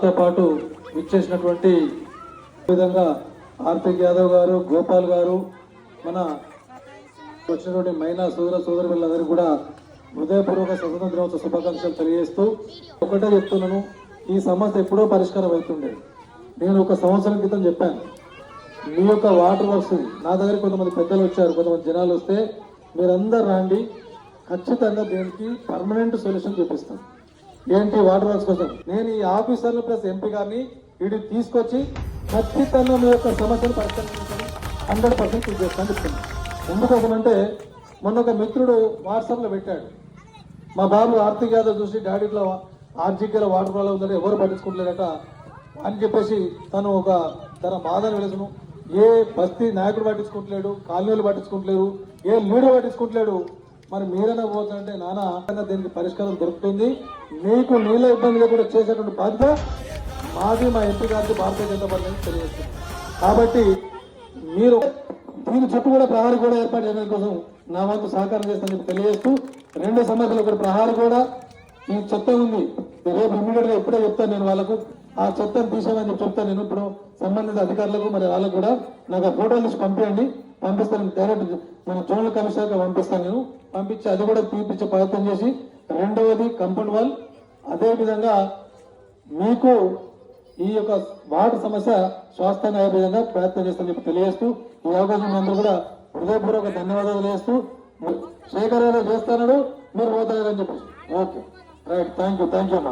తో పాటు ఇచ్చేసినటువంటి విధంగా ఆర్తిక్ యాదవ్ గారు, గోపాల్ గారు, మన వచ్చినటువంటి మైనా సోదరులందరూ కూడా హృదయపూర్వక స్వతంత్ర దినోత్సవ శుభాకాంక్షలు తెలియజేస్తూ ఒకటే చెప్తున్నాను, ఈ సమస్య ఎప్పుడో పరిష్కారం అవుతుండే. నేను ఒక సంవత్సరం క్రితం చెప్పాను, మీ యొక్క వాటర్ వర్క్స్ నా దగ్గర కొంతమంది పెద్దలు వచ్చారు, కొంతమంది జనాలు వస్తే మీరందరూ రండి, ఖచ్చితంగా దీనికి పర్మనెంట్ సొల్యూషన్ చూపిస్తాం. ఏంటి వాటర్ వర్క్స్ కోసం నేను ఈ ఆఫీసర్లు ప్లస్ ఎంపీ గారిని వీడికి తీసుకొచ్చి ఖచ్చితంగా మీ యొక్క సమస్యను పరిష్కరించడం 100% కృషి చేస్తాను చెప్తున్నాను. ఎందుకోసమంటే మొన్న ఒక మిత్రుడు వాట్సాప్లో పెట్టాడు, మా బాబు ఆర్తిక్ యాదవ్ చూసి డాడీలో ఆర్జీకేలో వాటర్ ప్రాబ్లం ఉందంటే ఎవరు పట్టించుకుంటలేరట అని చెప్పేసి తన బాధను వెలుసును. ఏ బస్తీ నాయకుడు పట్టించుకుంటలేడు, కాలనీలు పట్టించుకుంటలేరు, ఏ లీడర్ పట్టించుకుంటలేడు. మరి మీరైనా పోతుంటే నాన్న దీనికి పరిష్కారం దొరుకుతుంది, మీకు నీళ్ళ ఇబ్బందిగా కూడా చేసేటువంటి బాధ్యత మాది, మా ఎంపీ గారికి భారతీయ జనతా పార్టీ తెలియజేస్తుంది. కాబట్టి మీరు దీని చుట్టూ కూడా ప్రహారీ కూడా ఏర్పాటు చేయడం కోసం నా వంతు సహకారం చేస్తానని తెలియజేస్తూ, 2 సమస్యలు ఒకటి ప్రహారీ కూడా, ఈ చెత్త ఉంది రేపు ఇమ్మీడియట్ గా ఇప్పుడే చెప్తాను నేను వాళ్ళకు, ఆ చెత్తను తీసేమని చెప్తాను నేను ఇప్పుడు సంబంధిత అధికారులకు. మరి వాళ్ళకు కూడా నాకు ఆ ఫోటోలు తీసి పంపించండి, పంపిస్తాను డైరెక్ట్ మన జోనల్ కమిషనర్గా పంపిస్తాను నేను, పంపించి అది కూడా తీపించే ప్రయత్నం చేసి, రెండవది కంపౌండ్ వాల్, అదేవిధంగా మీకు ఈ యొక్క వాటర్ సమస్య స్వాస్థ్యంగా అయ్యే విధంగా ప్రయత్నం చేస్తామని చెప్పి తెలియజేస్తూ, ఈ అవకాశం అందరూ కూడా హృదయపూర్వక ధన్యవాదాలు తెలియజేస్తూ, శేఖర్ చేస్తాడు మీరు పోతారని చెప్పేసి. ఓకే రైట్, థ్యాంక్ యూ అమ్మా.